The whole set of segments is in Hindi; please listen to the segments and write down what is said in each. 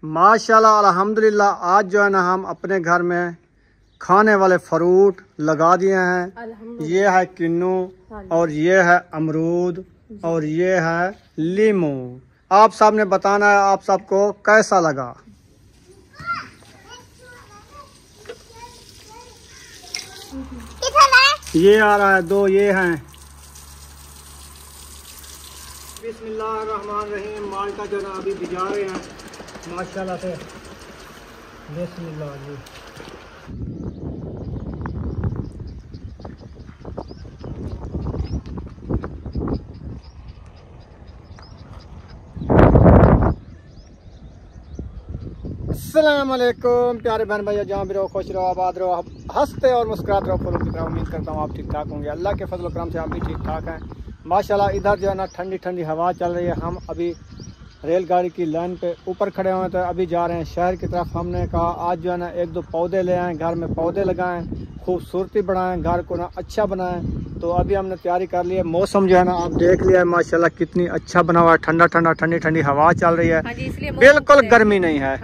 माशाल्लाह अल्हम्दुलिल्लाह। आज जो है ना हम अपने घर में खाने वाले फ्रूट लगा दिए हैं। ये है किन्नू और ये है अमरूद और ये है लीमू। आप सब ने बताना है आप सबको कैसा लगा। ये आ रहा है 2 ये हैं। बिस्मिल्लाहिर्रहमानिर्रहीम। माल्टा जो ना अभी भिजा रहे हैं माशाल्लाह से। बिस्मिल्लाह जी। अस्सलाम वालेकुम प्यारे बहन भैया, जहाँ भी रहो खुश रहो आबाद रहो, हंसते और मुस्कुराते रहो फूलों की तरह। उम्मीद करता हूँ आप ठीक ठाक होंगे। अल्लाह के फजल करम से हम भी ठीक ठाक हैं माशाल्लाह। इधर जो है ना ठंडी ठंडी हवा चल रही है। हम अभी रेलगाड़ी की लाइन पे ऊपर खड़े हुए हैं तो अभी जा रहे हैं शहर की तरफ। हमने कहा आज जो है ना 1-2 पौधे ले आएँ, घर में पौधे लगाएं, खूबसूरती बढ़ाएं, घर को ना अच्छा बनाएं। तो अभी हमने तैयारी कर ली है। मौसम जो है ना आप देख लिया है माशाल्लाह कितनी अच्छा बना हुआ है। ठंडा ठंडा ठंडी ठंडी हवा चल रही है। बिल्कुल गर्मी नहीं है।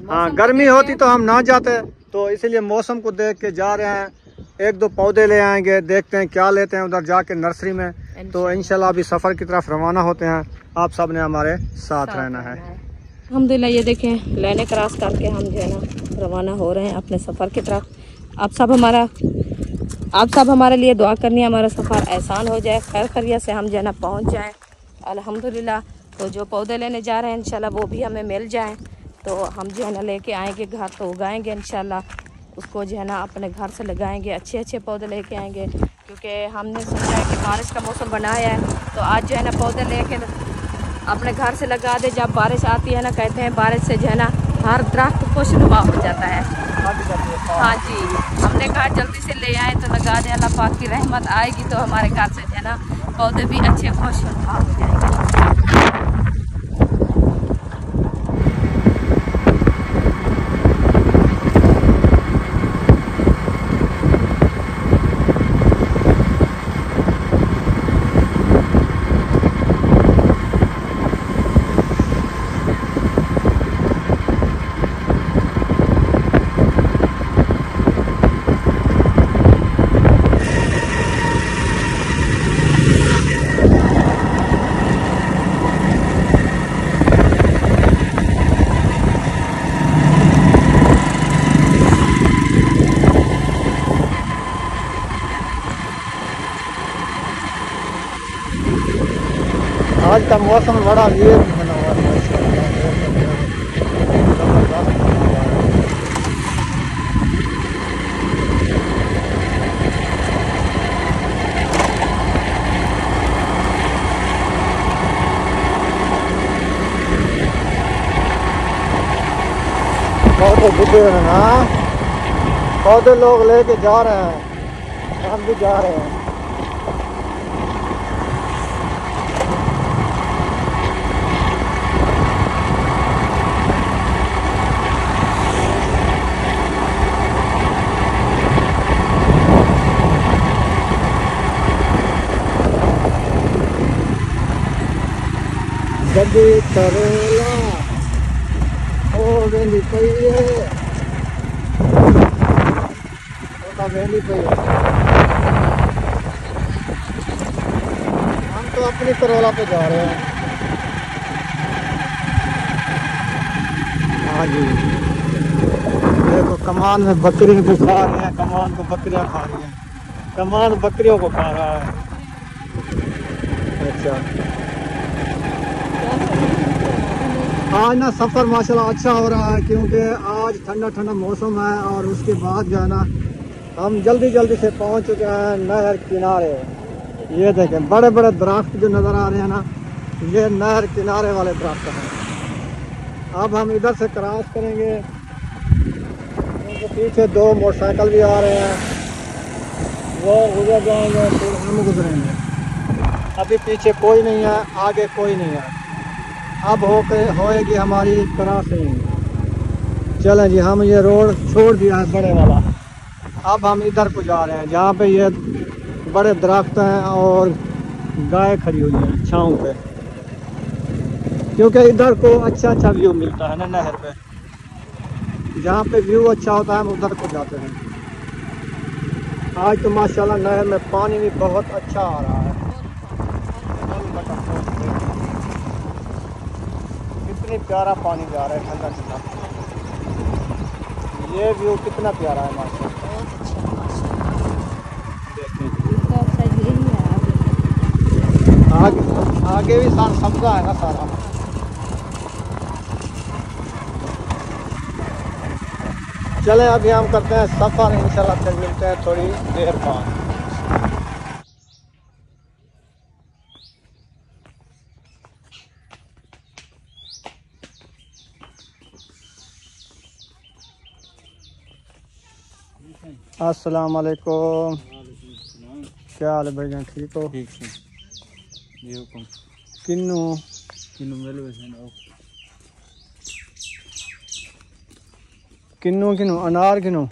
हाँ गर्मी होती तो हम ना जाते, तो इसीलिए मौसम को देख के जा रहे हैं। 1-2 पौधे ले आएंगे, देखते हैं क्या लेते हैं उधर जाके नर्सरी में। तो इंशाल्लाह अभी सफ़र की तरफ रवाना होते हैं। आप सब ने हमारे साथ रहना है। अल्हम्दुलिल्लाह। ये देखें लाइनें क्रॉस करके हम जो है ना रवाना हो रहे हैं अपने सफ़र की तरफ। आप सब हमारे लिए दुआ करनी है, हमारा सफ़र आसान हो जाए, खैर खैरियत से हम जो है ना पहुँच जाएँ अल्हम्दुलिल्लाह। तो जो पौधे लेने जा रहे हैं इंशाल्लाह वो भी हमें मिल जाएँ, तो हम जो है ना लेके आएँगे घर, तो उगाएँगे इंशाल्लाह। उसको जो है ना अपने घर से लगाएंगे, अच्छे अच्छे पौधे लेके आएंगे, क्योंकि हमने सोचा है कि बारिश का मौसम बनाया है। तो आज जो है ना पौधे लेके अपने घर से लगा दे। जब बारिश आती है ना, कहते हैं बारिश से जो है ना हर दरख्त खुशनुमा हो जाता है। हाँ जी, हमने कहा जल्दी से ले आए तो लगा दे, अल्लाह पाक की रहमत आएगी तो हमारे घर से जो है ना पौधे भी अच्छे खुशनुमा हो जाएंगे। आज का मौसम बड़ा ये बना हुआ है। पौधे बुढ़े हैं ना, पौधे लोग लेके जा रहे हैं, हम भी जा रहे हैं। गड्डी करेला ओ वेंदी पई है, ओटा वेंदी पई है। हम तो अपनी करोला पे जा रहे हैं। हाँ जी, देखो कमान में बकरी को खा रहे हैं, कमान को बकरियां खा रही हैं, कमान बकरियों को खा रहा है। अच्छा, आज ना सफ़र माशाल्लाह अच्छा हो रहा है, क्योंकि आज ठंडा ठंडा मौसम है। और उसके बाद जो है ना हम जल्दी जल्दी से पहुंच चुके हैं नहर किनारे। ये देखें बड़े बड़े दरख्त जो नज़र आ रहे हैं ना, ये नहर किनारे वाले दरख्त हैं। अब हम इधर से क्रॉस करेंगे, उनके पीछे 2 मोटरसाइकिल भी आ रहे हैं, वो गुजर जाएंगे फिर हम गुजरेंगे। अभी पीछे कोई नहीं है, आगे कोई नहीं है। अब होएगी हमारी क्रॉसिंग। चलें जी, हम ये रोड छोड़ दिया है बड़े वाला। अब हम इधर को जा रहे हैं जहाँ पे ये बड़े दरख्त हैं और गाय खड़ी हुई है छाँव पे, क्योंकि इधर को अच्छा अच्छा व्यू मिलता है ना नहर पे। जहाँ पे व्यू अच्छा होता है हम उधर को जाते हैं। आज तो माशाल्लाह नहर में पानी भी बहुत अच्छा आ रहा है। कितनी प्यारा पानी जा रहा है, ठंडा ठंडा। ये व्यू कितना प्यारा है माशाल्लाह। आगे भी सब्जा है ना सारा। चलें अभी हम करते हैं सफ़र, इंशाल्लाह फिर मिलते हैं थोड़ी देर बाद। अस्सलाम वालेकुम। क्या हाल है भाईजान, ठीक हो? ठीक है जी। हुक्म किन्नू किन्नू मिल वैसे ना किन्नू किन्नू अनार किन्नू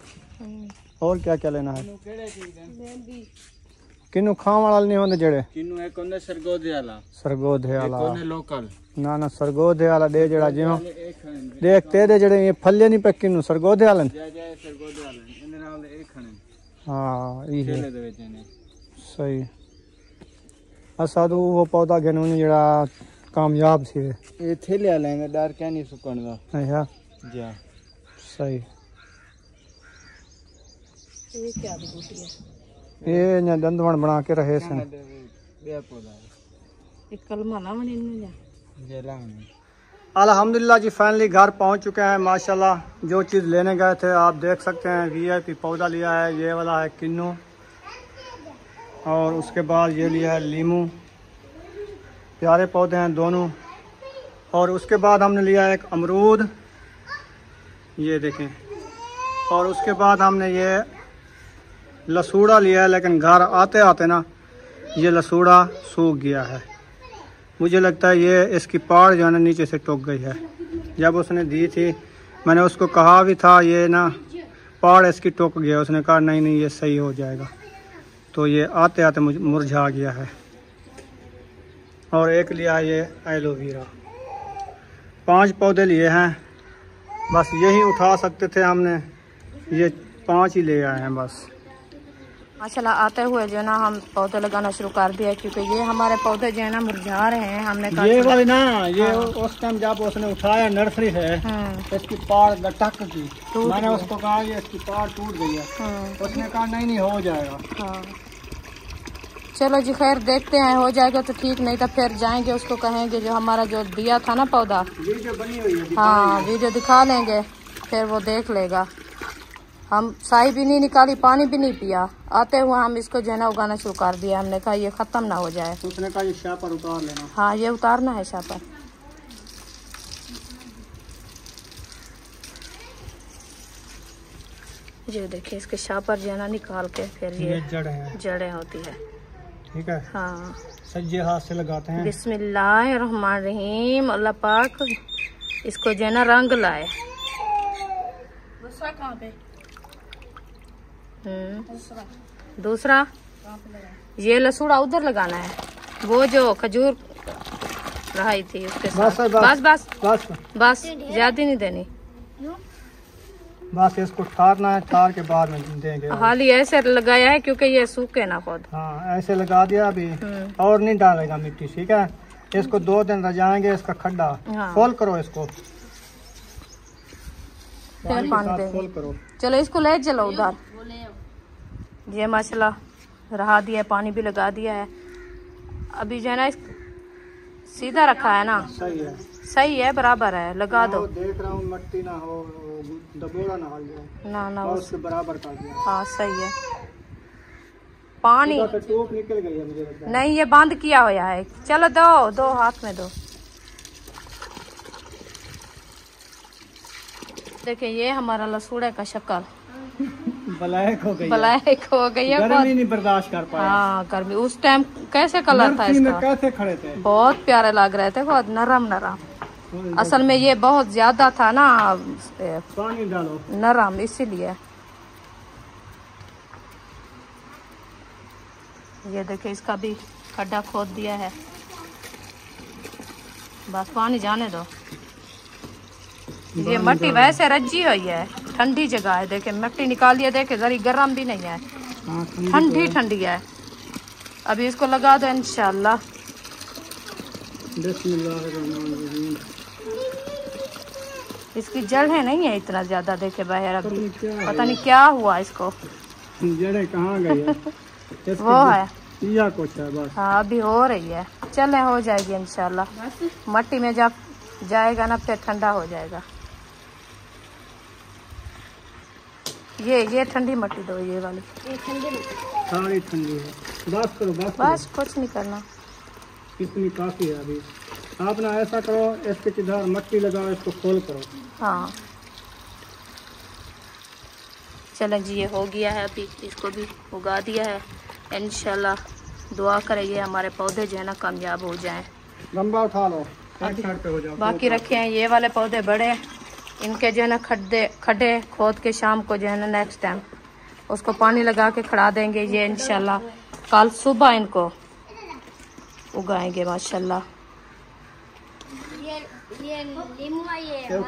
और क्या क्या लेना है? किन्नू खाण वाला नहीं होंदे जेड़े? किन्नू एक होंदे सरगोधे वाला, सरगोधे वाला एक होंदे लोकल। ना ना सरगोधे वाला दे जेड़ा जियों देख तेरे जेड़े ये फल्ले नहीं पे किन्नू सरगोधे वाले जय जय सरगोधे वाले इने नाल एक खणे। हां ई है खेले दे विच ने सही। असा तो वो पौधा घेनू नहीं जेड़ा कामयाब सी ये थेले वाले ने डर के नहीं सुकण दा। अच्छा जा सही। ये क्या दी बूटी है? ये न दंदवन बना के रहे सन। बे पौधा ये कलमा ना बने इनमें जा। जेला अल्हम्दुलिल्लाह जी फाइनली घर पहुंच चुके हैं माशाल्लाह। जो चीज़ लेने गए थे आप देख सकते हैं। VIP पौधा लिया है, ये वाला है किन्नू, और उसके बाद ये लिया है लीमू। प्यारे पौधे हैं दोनों। और उसके बाद हमने लिया है एक अमरूद, ये देखें। और उसके बाद हमने ये लसूड़ा लिया है, लेकिन घर आते आते ना ये लसूड़ा सूख गया है। मुझे लगता है ये इसकी पाड़ जो है ना नीचे से टूट गई है। जब उसने दी थी मैंने उसको कहा भी था ये ना पाड़ इसकी टूट गया, उसने कहा नहीं नहीं ये सही हो जाएगा। तो ये आते आते मुझे मुरझा गया है। और एक लिया ये एलोवेरा। 5 पौधे लिए हैं, बस यही उठा सकते थे हमने, ये 5 ही ले आए हैं बस। माशाल्लाह आते हुए जो है ना हम पौधे लगाना शुरू कर दिया, क्योंकि ये हमारे पौधे जो है ना मुरझा रहे हैं। हमने कहा ये वाली ना ये उस टाइम जब उसने उठाया नर्सरी से इसकी पाड़ लटक की, मैंने उसको कहा ये इसकी पाड़ टूट गई है। उसने कहा नहीं नहीं हो जाएगा। हाँ चलो जी खैर देखते हैं, हो जाएगा तो ठीक, नहीं तो फिर जाएंगे उसको कहेंगे जो हमारा जो दिया था ना पौधा, वीडियो बनी हुई है, हाँ वीडियो दिखा लेंगे, फिर वो देख लेगा। हम साई भी नहीं निकाली, पानी भी नहीं पिया, आते हुए हम इसको जो है ना उगाना शुरू कर दिया। हमने कहा ये खत्म ना हो जाए। उसने कहा ये शाह पर उतार लेना। हाँ ये उतारना है शाह पर। जो देखिए इसके शाह पर जो है ना निकाल के फिर ये जड़ें होती है। ठीक है हाँ सज्जे हाथ से लगाते हैं। बिस्मिल्लाहिर्रहमानिर्रहीम। अल्लाह पाक इसको जो है ना रंग लाए। दूसरा कहाँ पे? दूसरा ये लसूड़ा उधर लगाना है, वो जो खजूर रही थी उसके साथ। बस बस बस बस ज्यादा नहीं देनी, बस इसको ठारना है, ठार के बाद में देंगे। हाल ही ऐसे लगाया है क्योंकि ये सूखे ना खुद। हाँ ऐसे लगा दिया अभी, और नहीं डालेगा मिट्टी। ठीक है इसको 2 दिन रजाएंगे, इसका खड्डा खोल करो, इसको फिर पानी खोल करो। चलो इसको ले चलो उधर। ये माशाल्लाह रहा दिया है, पानी भी लगा दिया है। अभी जो है ना सीधा रखा है ना, सही है बराबर है, लगा दो। देख रहा हूँ मट्टी ना हो, दबोड़ा ना हो जाए ना ना उसके बराबर कर दिया। हाँ सही है। पानी टोप निकल गई है मुझे लगता है। नहीं ये बंद किया हुआ है। चलो दो दो हाथ में दो। देखिए ये हमारा लसूड़े का शक्ल ब्लैक हो गई, ब्लैक हो गई है। गर्मी नहीं बर्दाश्त कर पाया। हाँ गर्मी उस टाइम कैसे कलर था इसका, कैसे खड़े थे, बहुत प्यारे लग रहे थे, बहुत नरम नरम। असल में ये बहुत ज्यादा था ना, पानी डालो नरम, इसीलिए। ये देखिए इसका भी खड्डा खोद दिया है, बस पानी जाने दो। ये मट्टी वैसे रजी हुई है। ठंडी जगह है। देखे मिट्टी निकालिए, देखे जरी गर्म भी नहीं है, ठंडी ठंडी है। अभी इसको लगा दो इंशाल्लाह। इसकी जड़ें नहीं है इतना ज्यादा, देखे बाहर अभी पता नहीं क्या हुआ इसको, जड़ें कहाँ गई है? वो है या कुछ है बस। हाँ अभी हो रही है, चले हो जाएगी इंशाल्लाह। मट्टी में जब जाएगा ना फिर ठंडा हो जाएगा। ये ठंडी मट्टी दो, ये वाली सारी ठंडी है। बस करो बस कुछ नहीं करना, इतनी काफी है। अभी आप ना ऐसा करो, इसके किधर मट्टी लगाओ, इसको खोल करो। हाँ चलो जी, ये हो गया है। अभी इसको भी उगा दिया है इंशाल्लाह। दुआ करेंगे हमारे पौधे जो है ना कामयाब हो जाएं। गंबा उठा लो, एक साइड पे हो जाओ। बाकी रखे हैं ये वाले पौधे बड़े, इनके जो है ना खड्डे खोद के शाम को जो है ना नेक्स्ट टाइम उसको पानी लगा के खड़ा देंगे। ये इंशाल्लाह कल सुबह इनको उगाएंगे माशाल्लाह।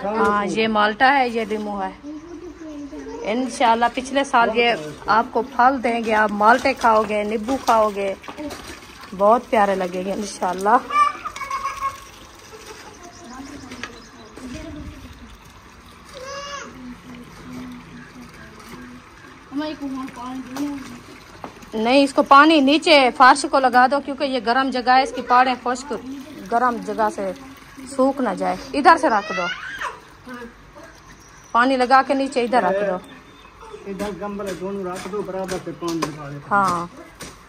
हाँ ये माल्टा है, ये लीमू है इंशाल्लाह। पिछले साल ये आपको फल देंगे, आप माल्टे खाओगे, नींबू खाओगे, बहुत प्यारे लगेंगे इंशाल्लाह। नहीं इसको पानी नीचे फर्श को लगा दो, क्योंकि ये गर्म जगह है, इसकी पाड़ें खुश्क गर्म जगह से सूख ना जाए। इधर से रख दो, पानी लगा के नीचे इधर रख दो। इधर गमले दोनों रख दो, बराबर से पानी लगा दो। हाँ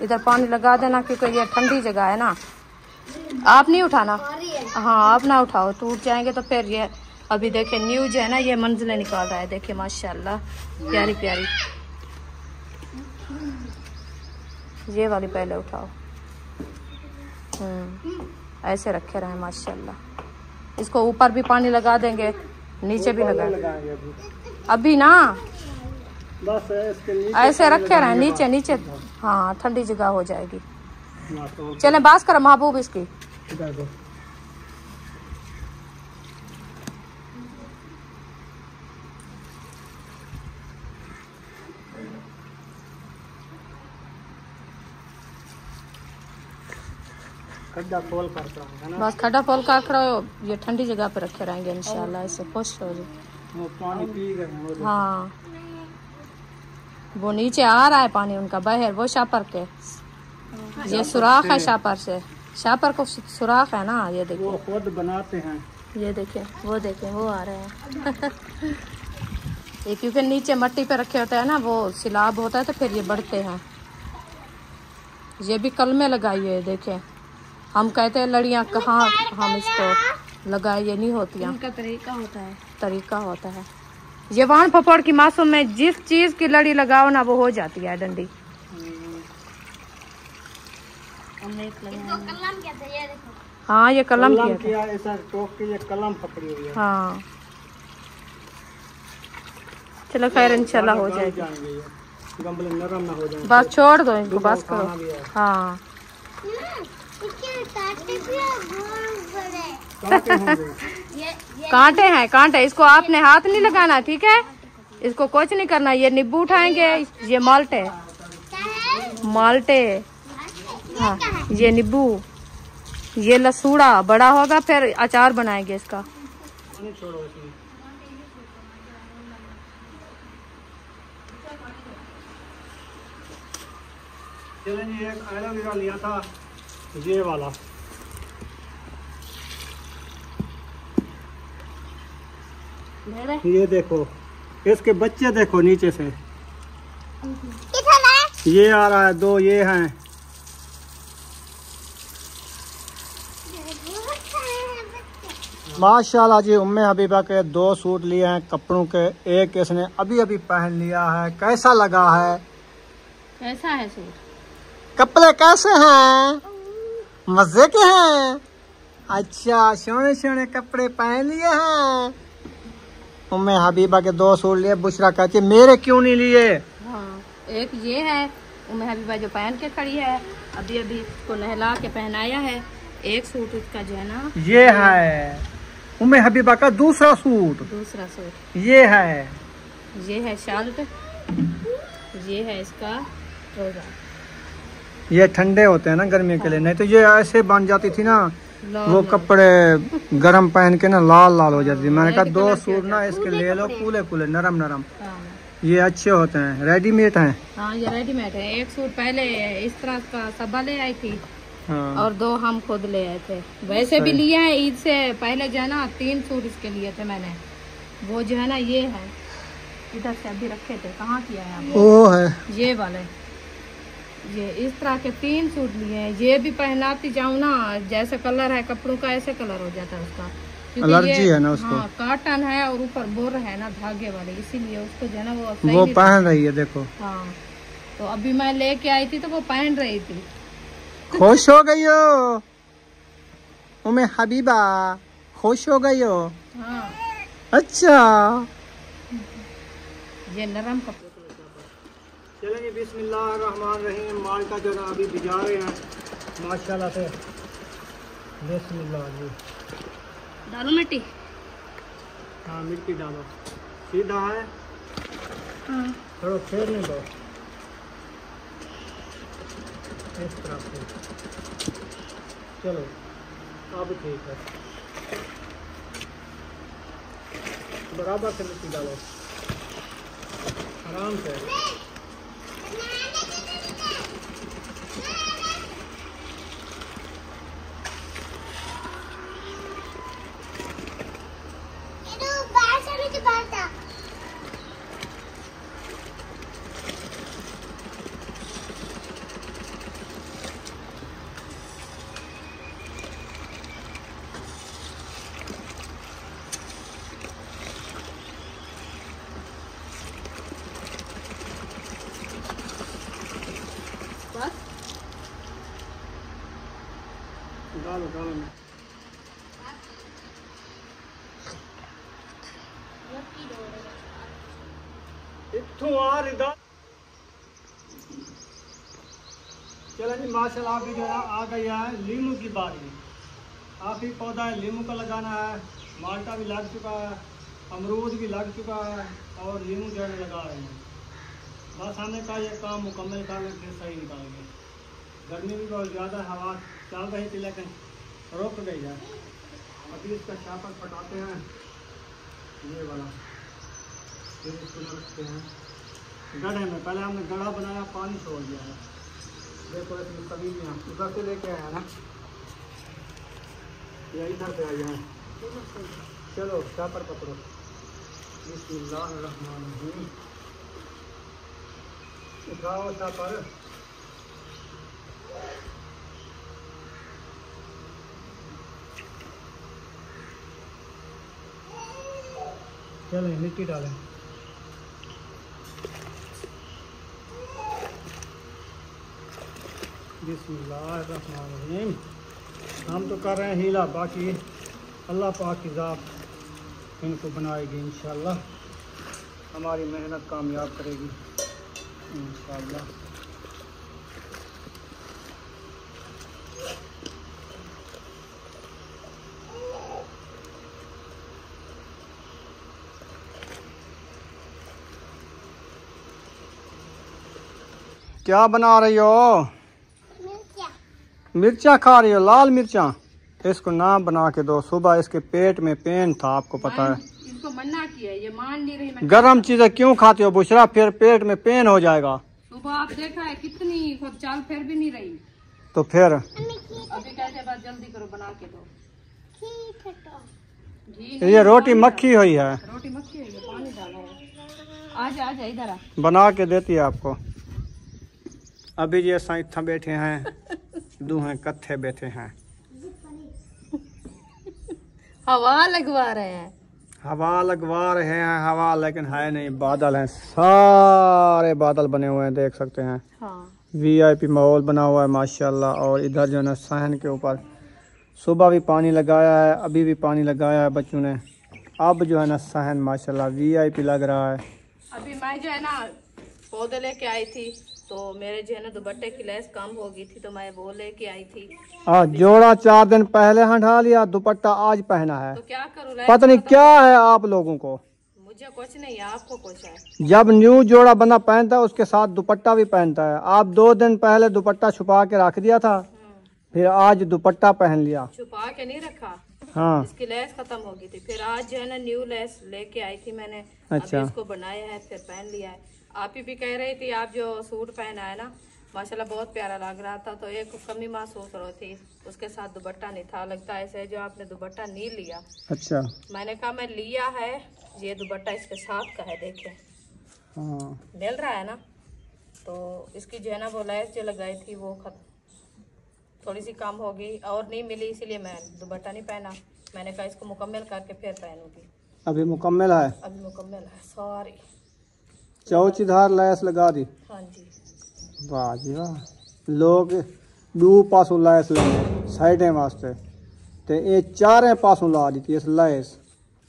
इधर पानी लगा देना, क्योंकि ये ठंडी जगह है ना। आप नहीं उठाना, हाँ आप ना उठाओ, टूट जाएंगे तो फिर ये। अभी देखे न्यू जो है ना ये मंजिलें निकाल रहा है, देखे माशाल्लाह प्यारी प्यारी। ये वाली पहले उठाओ, ऐसे रखे रहे माशाल्लाह। इसको ऊपर भी पानी लगा देंगे, नीचे भी लगाएंगे अभी ना, बस इसके नीचे ऐसे रखे रहे नीचे नीचे। हाँ ठंडी जगह हो जाएगी। चले बात करो महबूब इसकी। खड्डा खोल कर है ना, बस खड्डा खोल कर करो, ये ठंडी जगह पे रखे रहेंगे इंशाल्लाह। इससे खुश हो जाए। वो पानी पी गए। हाँ वो नीचे आ रहा है पानी उनका बाहर, वो शापर के ये सुराख है, शापर से शापर को सुराख है ना। ये देखिए वो खुद बनाते हैं, ये देखें वो देखें वो आ रहे हैं। ये क्योंकि नीचे मट्टी पे रखे होते हैं ना, वो सिलाब होता है तो फिर ये बढ़ते हैं। ये भी कल में लगाई है, देखें हम कहते हैं लड़ियाँ कहाँ हम इसको लगाए, ये नहीं होती हैं। इनका तरीका होता है। ये वान पपड़ की मासूम में जिस चीज की लड़ी लगाओ ना वो हो जाती है डंडी। हाँ ये कलम किया था। ऐसा टोक के ये कलम पकड़ी हुई है। हाँ चलो खैर इंशाल्लाह हो जाएगी। गमले नरम ना हो जाए, बस छोड़ दो इनको, बस करो। हाँ कांटे हैं कांटे, इसको आपने हाथ नहीं लगाना, ठीक है? इसको कुछ नहीं करना। ये नींबू उठाएंगे, ये माल्टे माल्टे, हाँ ये नींबू, ये लसूड़ा बड़ा होगा फिर अचार बनाएंगे इसका। चलिए एक एलोवेरा लिया था, ये वाला ये देखो, इसके बच्चे देखो नीचे से ये आ रहा है, दो ये हैं। माशाल्लाह जी, उम्मे हबीबा के 2 सूट लिए हैं कपड़ों के, एक इसने अभी अभी पहन लिया है। कैसा लगा है? कैसा है सूट? कपड़े कैसे हैं? मजे के हैं? अच्छा, सोने सोने कपड़े पहन लिए हैं। उम्मे हबीबा के 2 सूट लिए। बुशरा कहती है मेरे क्यों नहीं लिए? हाँ एक ये है उम्मे हबीबा जो पहन के खड़ी है, अभी अभी इसको नहला के पहनाया है। एक सूट उसका जो है ना ये है उम्मे हबीबा का दूसरा सूट ये है। ये है शर्ट, ये है इसका ट्राउजर। ये ठंडे होते हैं ना गर्मी के लिए, नहीं तो ये ऐसे बन जाती थी ना लाल वो लाल। कपड़े गरम पहन के ना लाल लाल हो जाती थी। मैंने कहा रेड दो कलर के सूट हो ना जाते इसके ले लो, कूले कूले नरम नरम, हाँ ये अच्छे होते हैं, रेडीमेड हैं। हाँ, ये रेडीमेड है। एक सूट पहले इस तरह का सबा ले आई थी हाँ और 2 हम खुद ले आए थे। वैसे भी सही। लिए हैं ईद से पहले जो है ना 3 सूट इसके लिए थे मैंने। वो जो है ना ये है, इधर से अभी रखे थे, कहाँ किया है आपने? वो है ये वाले, ये इस तरह के 3 सूट लिए हैं। ये भी पहनाती जाऊँ ना, जैसे कलर है कपड़ों का ऐसे कलर हो जाता है उसका, क्योंकि एलर्जी ये है ना उसको। हाँ काटन है और ऊपर बोर है ना धागे वाले, इसीलिए उसको जो है ना वो सही वो नहीं पहन रही है देखो, हाँ, तो अभी मैं लेके आई थी तो वो पहन रही थी। खुश हो गई हो उम्मे हबीबा, खुश हो गई हो? हाँ, अच्छा ये नरम कपड़े। चलेंगे बिस्मिल्लाहिर्रहमानिर्रहीम। माल्टा जो ना अभी भिजा रहे हैं माशाल्लाह से। बिस्मिल्लाह जी। डालो मिट्टी। हाँ मिट्टी डालो, सीधा है, हाँ, थोड़ा फेरने दो इस तरफ से। चलो अब ठीक है, बराबर से मिट्टी डालो आराम से। बस डालो डालो इत्थों आ रिदा। चलो जी माशाल्लाह अभी जो है आ गई है लीमू की बारी। आखिरी पौधा है लीमू का लगाना है, माल्टा भी लग चुका है, अमरूद भी लग चुका है और लीमू जो है लगा रहे हैं। बस हमने कहा ये काम मुकम्मल कर लें फिर सही निकालेंगे। गर्मी भी बहुत ज़्यादा, हवा चल रही थी लेकिन रुक गई है। अभी इसका शापर फटाते हैं ये वाला, फिर इसको रखते हैं गड्ढे में। पहले हमने गड्ढा बनाया, पानी छोड़ दिया है। देखो इसमें कभी नहीं है, उधर से लेके आया ना, या इधर से आई है। चलो शापर पकड़ो, बिस्मिल्लाहिर्रहमानिर्रहीम। उठाओ शापर, चलें मिट्टी डालें। बिस्मिल्लाहिर्रहमानिर्रहीम। हम तो कर रहे हैं हीला, बाकी अल्लाह पाक की ज़ात इनको बनाएगी इंशाल्लाह, हमारी मेहनत कामयाब करेगी इंशाल्लाह। क्या बना रही हो? मिर्चा खा रही हो, लाल मिर्चा। इसको ना बना के दो, सुबह इसके पेट में पेन था, आपको पता है। इसको मना किया, ये मान नहीं रही। मैं गरम चीजें क्यों खाते हो बुशरा, फिर पेट में पेन हो जाएगा। सुबह आप देखा है कितनी खुद चाल फिर भी नहीं रही। तो फिर अभी कहते बाद जल्दी करो, बना के दो। घी ये रोटी मक्खी हुई है, रोटी मक्खी हुई है, पानी डाला है। आजा आजा इधर आ। बना के देती है आपको। अभी ये साइथा बैठे हैं, दूहे कत्थे बैठे हैं, हवा लगवा रहे हैं। हवा लगवा रहे हैं हवा, लेकिन है नहीं, बादल हैं, सारे बादल बने हुए हैं, देख सकते हैं। हाँ, VIP माहौल बना हुआ है माशाल्लाह। और इधर जो है ना सहन के ऊपर सुबह भी पानी लगाया है, अभी भी पानी लगाया है बच्चों ने। अब जो है ना सहन माशाल्लाह VIP लग रहा है। अभी मैं जो है ना पौधे लेके आई थी, तो मेरे जो है ना दुपट्टे की लेस कम हो गई थी, तो मैं वो लेके आई थी। जोड़ा 4 दिन पहले हटा लिया, दुपट्टा आज पहना है। तो क्या करूँ, पता नहीं क्या है आप लोगों को। मुझे कुछ नहीं है, आपको कुछ है। जब न्यू जोड़ा बंदा पहनता है उसके साथ दुपट्टा भी पहनता है। आप 2 दिन पहले दुपट्टा छुपा के रख दिया था, फिर आज दुपट्टा पहन लिया। छुपा के नहीं रखा, हाँ, इसकी लेस खत्म हो गई थी, फिर आज जो है ना न्यू लेस लेके आई थी मैंने। अच्छा। अभी इसको बनाया है, फिर पहन लिया है। आप ही भी कह रही थी, आप जो सूट पहना है ना माशाल्लाह बहुत प्यारा लग रहा था, तो एक कमी महसूस हो रही थी, उसके साथ दुपट्टा नहीं था। लगता है ऐसे जो आपने दुपट्टा नहीं लिया। अच्छा। मैंने कहा मैं लिया है, ये दुपट्टा इसके साथ का है, देखे हाँ, मिल रहा है ना। तो इसकी जो है ना वो लेस जो लगाई थी वो थोड़ी सी कम हो गई और नहीं मिली, इसीलिए मैं दुपट्टा नहीं पहना। मैंने कहा इसको मुकम्मल करके फिर पहनूंगी। अभी मुकम्मल है, अभी मुकम्मल है सारी। चौचीधार लैस लगा दी। हाँ जी, वाह जी वाह। लोग 2 पासों लैस लेंगे साइडें वास्ते, तो ये 4 पासों ला दी थी इस लैस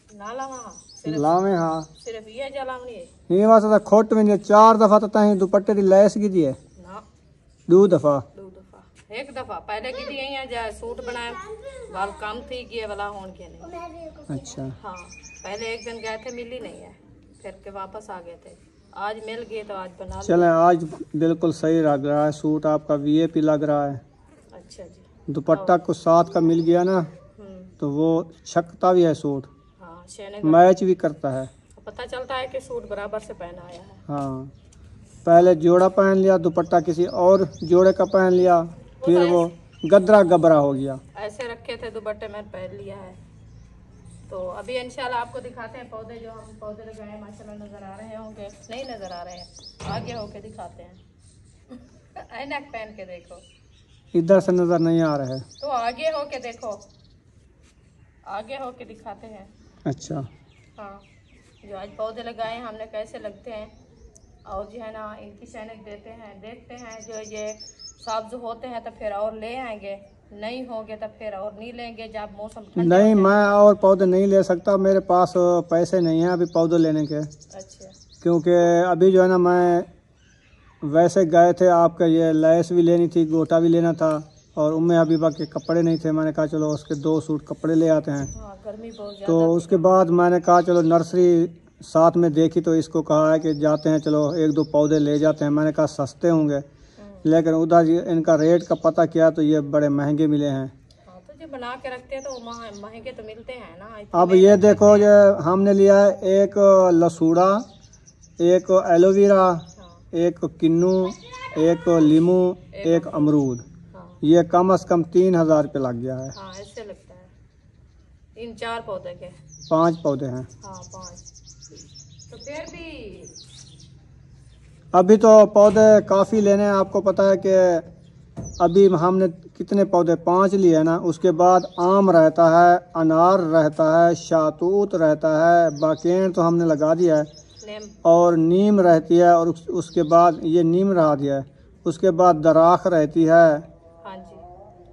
ना लावा लावे। हाँ, सिर्फ ये जलावनी है नहीं वास्ते तो खोट में नहीं। 4 दफा तो तहीं दुपट्टे की लैस की दी है ना, 2 दफा। 2 दफा, 1 दफा पहले की दी है जा सूट बनाया, बाल कम थी कि वाला होन के नहीं। अच्छा। हाँ, पहले एक दिन गए थे, मिली नहीं है, फिर के वापस आ गए थे। आज मिल गए तो आज बना चले, आज बिल्कुल सही लग रहा है सूट आपका, वीआईपी लग रहा है। अच्छा जी। दुपट्टा को साथ का मिल गया ना, तो वो छकता भी है सूट, हाँ, शेने मैच भी करता है। पता चलता है कि सूट बराबर से पहना आया है। हाँ, पहले जोड़ा पहन लिया, दुपट्टा किसी और जोड़े का पहन लिया, फिर वो गदरा गबरा हो गया। ऐसे रखे थे दुपट्टे, मैंने पहन लिया है। तो अभी इंशाल्लाह आपको दिखाते हैं पौधे, जो हम पौधे लगाए हैं माशाल्लाह नज़र आ रहे होंगे, नहीं नज़र आ रहे हैं, आगे होके दिखाते हैं। ऐनक पहन के देखो, इधर से नजर नहीं आ रहा है, तो आगे होके देखो, आगे होके दिखाते हैं। अच्छा। हाँ, जो आज पौधे लगाए हैं हमने कैसे लगते हैं, और जो है ना इनकी सैनिक देते हैं, देखते हैं। जो ये साब्ज होते हैं तो फिर और ले आएंगे, नहीं होंगे तो फिर और नहीं लेंगे जब मौसम ठंडा नहीं, हो मैं और पौधे नहीं ले सकता, मेरे पास पैसे नहीं हैं अभी पौधे लेने के। जाए। अच्छा, क्योंकि अभी जो है ना, मैं वैसे गए थे, आपका ये लैस भी लेनी थी, गोटा भी लेना था, और उम्मे हबीबा के कपड़े नहीं थे। मैंने कहा चलो उसके 2 सूट कपड़े ले आते हैं। हाँ, गर्मी बहुत तो ज़्यादा। उसके बाद मैंने कहा चलो नर्सरी साथ में देखी, तो इसको कहा है कि जाते हैं, चलो 1-2 पौधे ले जाते हैं। मैंने कहा सस्ते होंगे, लेकिन उधर इनका रेट का पता किया तो ये बड़े महंगे मिले हैं। हाँ, तो जो बना के रखते हैं तो महंगे तो मिलते हैं ना। अब ये देखो, ये हमने लिया है एक लसूड़ा, एक एलोवेरा, एक किन्नू, एक लीमू, एक अमरूद। हाँ, ये कम से कम 3000 रुपये लग गया है। हाँ, ऐसे लगता है। 3-4 पौधे के 5 पौधे हैं। हाँ, 5, तो फिर भी अभी तो पौधे काफ़ी लेने हैं। आपको पता है कि अभी हमने कितने पौधे 5 लिए ना, उसके बाद आम रहता है, अनार रहता है, शातूत रहता है, बाकेन तो हमने लगा दिया है, और नीम रहती है, और उसके बाद ये नीम रहा दिया है, उसके बाद दराख रहती है। हाँ जी,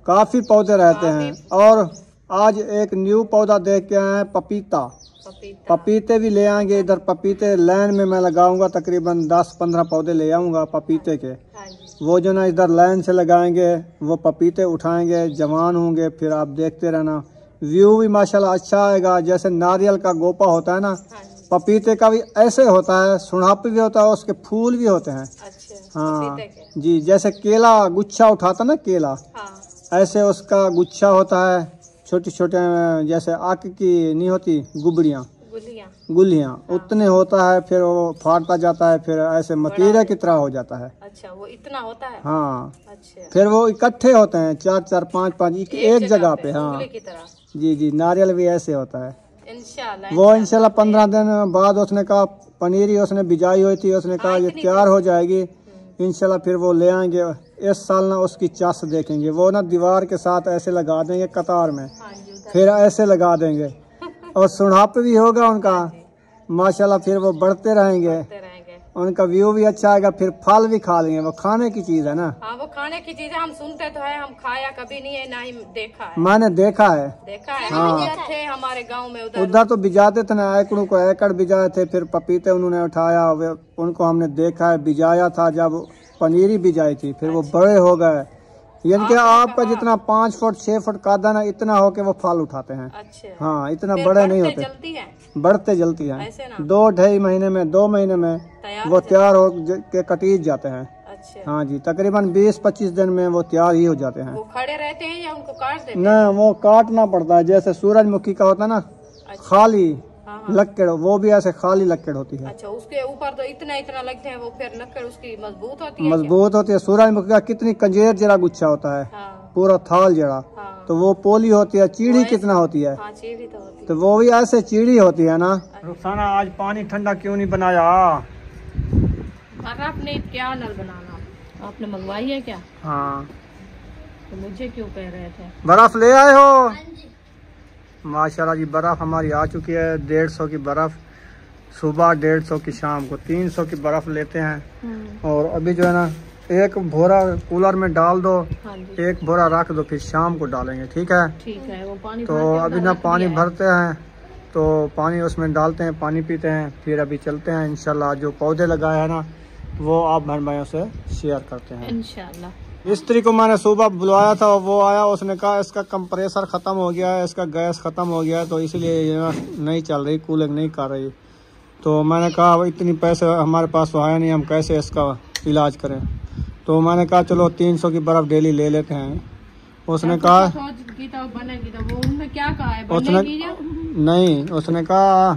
काफ़ी पौधे रहते हैं। और आज एक न्यू पौधा देख के आए हैं, पपीता। पपीते भी ले आएंगे इधर। पपीते लाइन में मैं लगाऊंगा, तकरीबन 10-15 पौधे ले आऊंगा पपीते के। हाँ जी, वो जो ना इधर लाइन से लगाएंगे, वो पपीते उठाएंगे, जवान होंगे, फिर आप देखते रहना। व्यू भी माशाल्लाह अच्छा आएगा। जैसे नारियल का गोपा होता है ना, हाँ जी, पपीते का भी ऐसे होता है, सुनापी भी होता है, उसके फूल भी होते हैं। अच्छा, हाँ पपीते के। जी, जैसे केला गुच्छा उठाता ना केला, हाँ, ऐसे उसका गुच्छा होता है। छोटे छोटे जैसे आक की नहीं होती गुबड़ियाँ, गुलियाँ, उतने होता है, फिर वो फाटता जाता है, फिर ऐसे मतीरे की तरह हो जाता है। अच्छा, वो इतना होता है। हाँ, अच्छा, फिर वो इकट्ठे होते हैं 4-4, 5-5 एक जगह पे। हाँ उंगली की तरह। जी जी, नारियल भी ऐसे होता है। इंशाल्लाह वो इंशाल्लाह 15 दिन बाद उसने कहा, पनीरी उसने बिजाई हुई थी, उसने कहा ये तैयार हो जाएगी इंशाल्लाह, फिर वो ले आएंगे। इस साल ना उसकी चास देखेंगे, वो ना दीवार के साथ ऐसे लगा देंगे कतार में, फिर ऐसे लगा देंगे, और सुढ़ाप भी होगा उनका माशाल्लाह, फिर वो बढ़ते रहेंगे, उनका व्यू भी अच्छा आएगा, फिर फल भी खा लेंगे। वो खाने की चीज है ना। हाँ, वो खाने की चीज है। हम सुनते तो है, हम खाया कभी नहीं है, ना ही देखा है। मैंने देखा है। हाँ, थे हमारे गांव में उधर तो बिजाते थे ना, एकड़ों को एकड़ बिजाए थे, फिर पपीते उन्होंने उठाया, उनको हमने देखा है, बिजाया था जब पनीरी बिजाई थी, फिर वो बड़े हो गए। यानी कि आपका जितना 5 फुट 6 फुट कादा ना, इतना हो के वो फल उठाते हैं। अच्छा, हाँ, इतना बड़े नहीं होते। जल्दी है। बढ़ते जल्दी हैं। ऐसे ना 2-2.5 महीने में 2 महीने में तैयार वो तैयार हो के कटीज जाते हैं। अच्छा, हाँ जी, तकरीबन 20-25 दिन में वो तैयार ही हो जाते हैं। वो खड़े रहते हैं या उनको काट देते हैं? न वो काटना पड़ता है, जैसे सूरजमुखी का होता है ना खाली लक्कड़, वो भी ऐसे खाली लक्कड़ होती है। अच्छा, उसके ऊपर तो इतना इतना लगते हैं, वो फिर लक्कड़ उसकी मजबूत होती है। मजबूत होती है। सूरजमुखी का कितनी कंजेर जरा गुच्छा होता है, हाँ, पूरा थाल जरा, हाँ, तो वो पोली होती है। चीड़ी कितना होती है, हाँ, चीड़ी तो होती तो वो भी ऐसे चीड़ी होती है ना। रुखसाना आज पानी ठंडा क्यों नहीं बनाया? आपने क्या नल बनाना आपने मंगवाई है क्या? हाँ, तो मुझे क्यों कह रहे थे? बर्फ ले आए हो? माशाल्लाह जी, बर्फ हमारी आ चुकी है। 150 की बर्फ सुबह, 150 की शाम को, 300 की बर्फ लेते हैं। और अभी जो है ना, एक बोरा कूलर में डाल दो, हाँ जी, एक बोरा रख दो, फिर शाम को डालेंगे। ठीक है? ठीक है। वो पानी तो अभी ना पानी भरते हैं, तो पानी उसमें डालते हैं, पानी पीते हैं, फिर अभी चलते हैं इंशाल्लाह। जो पौधे लगाए हैं ना, वो आप बहन भाइयों से शेयर करते हैं इंशाल्लाह। मिस्त्री को मैंने सुबह बुलाया था, वो आया, उसने कहा इसका कंप्रेसर ख़त्म हो गया है, इसका गैस ख़त्म हो गया है, तो इसलिए ये नहीं चल रही, कूलिंग नहीं कर रही। तो मैंने कहा इतनी पैसे हमारे पास तो आया नहीं, हम कैसे इसका इलाज करें। तो मैंने कहा चलो 300 की बर्फ़ डेली ले लेते हैं। उसने कहा बनेगी तो वो उन्होंने क्या कहा है? उसने नहीं, उसने कहा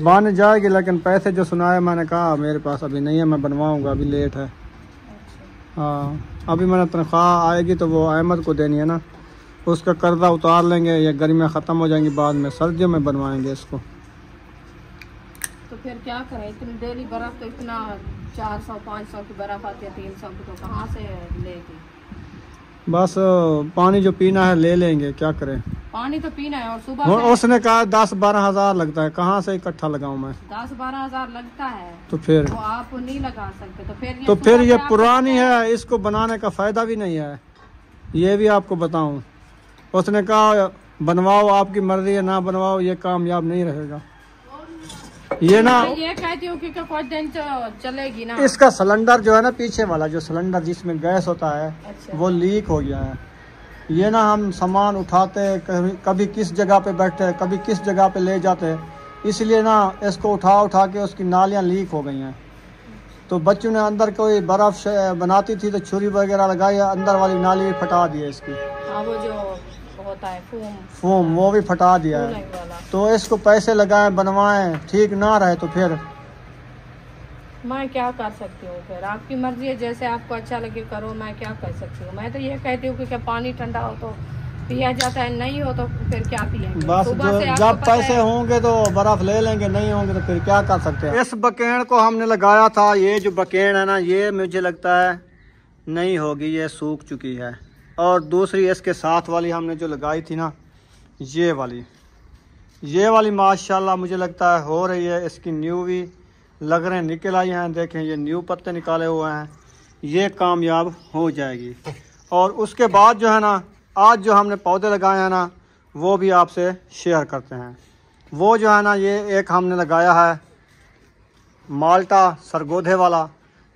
बन जाएगी, लेकिन पैसे जो सुनाए, मैंने कहा मेरे पास अभी नहीं है, मैं बनवाऊँगा, अभी लेट है। हाँ, अभी मैंने तनख्वाह आएगी तो वो अहमद को देनी है ना, उसका कर्जा उतार लेंगे, ये गर्मियाँ ख़त्म हो जाएंगी, बाद में सर्दियों में बनवाएंगे इसको। तो फिर क्या करें? इतनी डेली बर्फ तो इतना 400-500 की बर्फ आती है, 300 की, तो कहाँ से लेगी? बस पानी जो पीना है ले लेंगे, क्या करें। पानी तो पीना है। और सुबह उसने कहा 10-12 हज़ार लगता है, कहाँ से इकट्ठा लगाऊं मैं? 10-12 हज़ार लगता है, तो फिर वो आप नहीं लगा सकते। तो फिर ये पुरानी है, इसको बनाने का फायदा भी नहीं है, ये भी आपको बताऊं। उसने कहा बनवाओ, आपकी मर्जी है, ना बनवाओ, ये कामयाब नहीं रहेगा। ये ना, ये कहती हूँ कि कुछ दिन चलेगी ना। इसका सिलेंडर जो है ना, पीछे वाला जो सिलेंडर जिसमें गैस होता है, अच्छा, वो लीक हो गया है। ये ना हम सामान उठाते, कभी किस जगह पे बैठते, कभी किस जगह पे ले जाते, इसलिए ना इसको उठा उठा के उसकी नालियाँ लीक हो गई हैं। तो बच्चों ने अंदर कोई बर्फ़ बनाती थी तो छुरी वगैरह लगाई, अंदर वाली नाली भी फटा दी है इसकी। हाँ, वो जो होता है फोम, वो भी फटा दिया है। तो इसको पैसे लगाएं, बनवाएं, ठीक ना रहे तो फिर मैं क्या कर सकती हूँ? फिर आपकी मर्जी है, जैसे आपको अच्छा लगे करो, मैं क्या कर सकती हूँ? मैं तो ये कहती हूँ कि पानी ठंडा हो तो पिया जाता है, नहीं हो तो फिर क्या पिएंगे? बस जब पैसे होंगे तो बर्फ ले लेंगे, नहीं होंगे तो फिर क्या कर सकते हैं। इस बकेड़ को हमने लगाया था, ये जो बकेड़ है ना, ये मुझे लगता है नहीं होगी, ये सूख चुकी है। और दूसरी इसके साथ वाली हमने जो लगाई थी ना, ये वाली माशाल्लाह मुझे लगता है हो रही है। इसकी न्यू भी लग रहे हैं, निकल आई हैं, देखें ये न्यू पत्ते निकाले हुए हैं, ये कामयाब हो जाएगी। और उसके बाद जो है ना, आज जो हमने पौधे लगाए हैं ना, वो भी आपसे शेयर करते हैं। वो जो है ना, ये एक हमने लगाया है माल्टा सरगोधे वाला,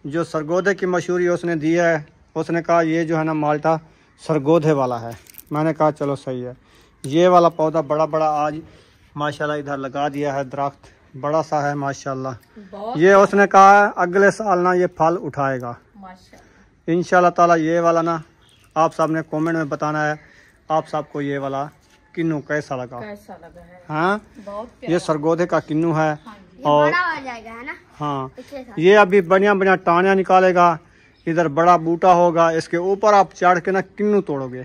जो सरगोधे की मशहूरी उसने दी है। उसने कहा ये जो है ना माल्टा सरगोधे वाला है। मैंने कहा चलो सही है। ये वाला पौधा बड़ा बड़ा आज माशाल्लाह इधर लगा दिया है, दरख्त बड़ा सा है माशाल्लाह। ये उसने कहा है अगले साल ना ये फल उठाएगा माशाल्लाह इंशाल्लाह ताला। ये वाला ना आप सब ने कमेंट में बताना है आप सबको ये वाला किन्नू कैसा लगा है। हाँ, ये सरगोधे का किन्नू है। और बड़ा हो जाएगा है ना। हाँ, ये अभी बढ़िया बढ़िया टानियाँ निकालेगा, इधर बड़ा बूटा होगा, इसके ऊपर आप चढ़ के ना किन्नू तोड़ोगे।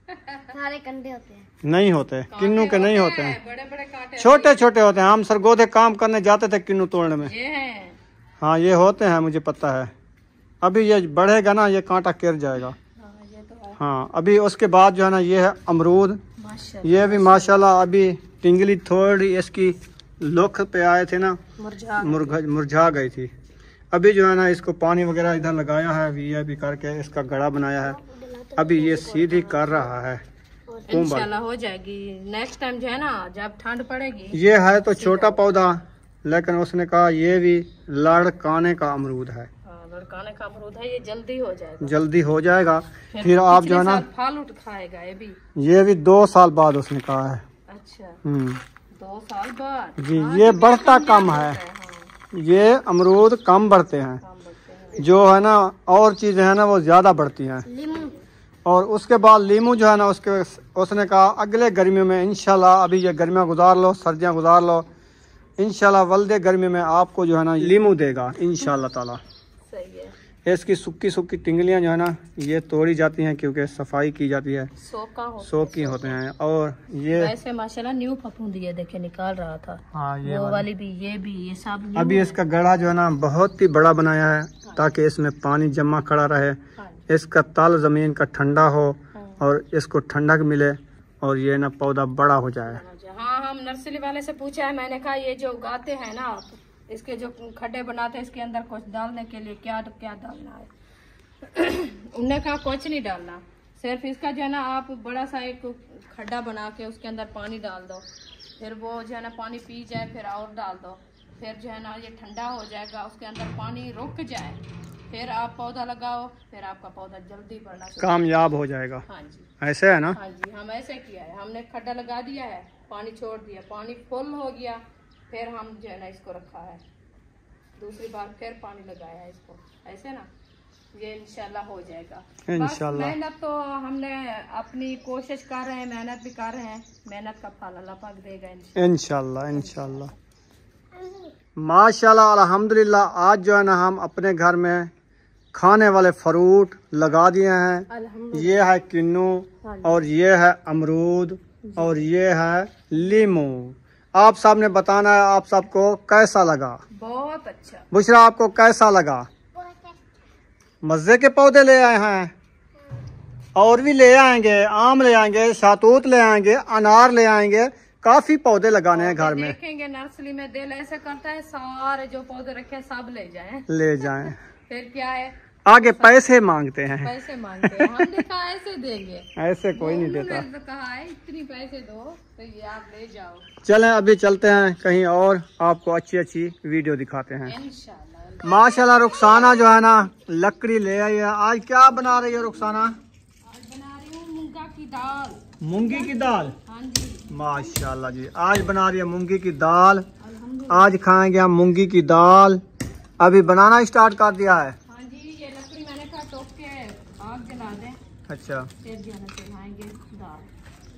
सारे कंडे होते हैं? नहीं होते, किन्नू के नहीं होते हैं, बड़े बड़े कांटे छोटे छोटे होते हैं। हम सरगोधे काम करने जाते थे किन्नू तोड़ने में। हाँ, ये होते हैं, मुझे पता है। अभी ये बढ़ेगा ना, ये कांटा गिर जाएगा। हाँ, अभी उसके बाद जो है ना, ये है अमरूद। ये भी माशाल्लाह अभी टिंगली थोड़ी इसकी लुक पे आए थे ना, मुरझा गई थी। अभी जो है ना, इसको पानी वगैरह इधर लगाया है, वीआईपी करके इसका गड़ा बनाया है। अभी ये सीधी कर रहा है, इंशाल्लाह हो जाएगी। नेक्स्ट टाइम जो है ना, जब ठंड पड़ेगी। ये है तो छोटा पौधा, लेकिन उसने कहा ये भी लड़काने का अमरूद है। लड़काने का अमरूद है, ये जल्दी हो जाएगा। जल्दी हो जाएगा। फिर आप जो है ना फल उठ खाएगा। ये भी 2 साल बाद उसने कहा है। अच्छा, 2 साल बाद जी। ये बढ़ता कम है, ये अमरूद कम बढ़ते हैं, जो है ना और चीज़ें हैं ना वो ज़्यादा बढ़ती हैं। लीमू और उसके बाद लीमू जो है ना उसने कहा अगले गर्मियों में इंशाल्लाह, अभी ये गर्मियाँ गुजार लो, सर्दियाँ गुजार लो, इंशाल्लाह वल्दे गर्मी में आपको जो है ना लीमू देगा इंशाल्लाह ताला। सही है। इसकी सूखी सूखी टिंगलियाँ जो है ना ये तोड़ी जाती हैं क्योंकि सफाई की जाती है, सोकी होते हैं। और ये वैसे माशाल्लाह न्यू फफूंदी है, देखे निकाल रहा था। हाँ ये वो वाली भी, ये सब अभी इसका गड़ा जो है ना बहुत ही बड़ा बनाया है ताकि इसमें पानी जमा खड़ा रहे, इसका तल ज़मीन का ठंडा हो और इसको ठंडक मिले और ये ना पौधा बड़ा हो जाए। हाँ, हम नर्सरी वाले से पूछा है, मैंने कहा ये जो उगाते हैं ना आप, इसके जो खड्डे बनाते हैं इसके अंदर कुछ डालने के लिए क्या क्या डालना है? उन्होंने कहा कुछ नहीं डालना, सिर्फ इसका जो है ना आप बड़ा सा एक खड्डा बना के उसके अंदर पानी डाल दो, फिर वो जो है ना पानी पी जाए फिर और डाल दो, फिर जो है ना ये ठंडा हो जाएगा, उसके अंदर पानी रुक जाए, फिर आप पौधा लगाओ, फिर आपका पौधा जल्दी बढ़ना कामयाब हो जाएगा। हाँ जी, ऐसे है ना? हाँ जी, हम ऐसे किया है, हमने खड्डा लगा दिया है, पानी छोड़ दिया, पानी फुल हो गया, फिर हम जो है ना इसको रखा है, दूसरी बार फिर पानी लगाया है इसको, ऐसे ना ये इंशाल्लाह हो जाएगा। इंशाल्लाह मेहनत तो हमने अपनी कोशिश कर रहे हैं, मेहनत भी कर रहे हैं, मेहनत का फल अल्लाह पाक देगा इंशाल्लाह इंशाल्लाह। माशाल्लाह अल्हम्दुलिल्लाह। आज जो है ना हम अपने घर में खाने वाले फ्रूट लगा दिए हैं। ये है किन्नू और ये है अमरूद और ये है लीमू। आप साहब ने बताना है आप सबको कैसा लगा। बहुत अच्छा। बुशरा आपको कैसा लगा? मज़े के पौधे ले आए हैं और भी ले आएंगे, आम ले आएंगे, शहतूत ले आएंगे, अनार ले आएंगे, काफी पौधे लगाने हैं घर में। देखेंगे नर्सरी में दिल ऐसे करता है सारे जो पौधे रखे हैं सब ले जाएं। फिर क्या है, आगे पैसे मांगते हैं। पैसे मांगते हैं, हमने कहा ऐसे देंगे, ऐसे कोई नहीं देता। तो कहा है इतनी पैसे दो तो ये आप ले जाओ। चलें अभी चलते हैं कहीं और, आपको अच्छी अच्छी वीडियो दिखाते हैं इंशाल्लाह। माशाल्लाह रुखसाना जो है ना लकड़ी ले आई है। आज क्या बना रही है रुखसाना? आज बना रही हूँ मूंगा की दाल। मूंगी की दाल? हाँ जी माशाल्लाह जी, आज बना रही है मूंगी की दाल। आज खाएंगे हम मूंगी की दाल। अभी बनाना स्टार्ट कर दिया है। हाँ जी, ये लकड़ी मैंने कहा टोक के आग जला दें, अच्छा फिर जो है ना चढ़ाएंगे दाल।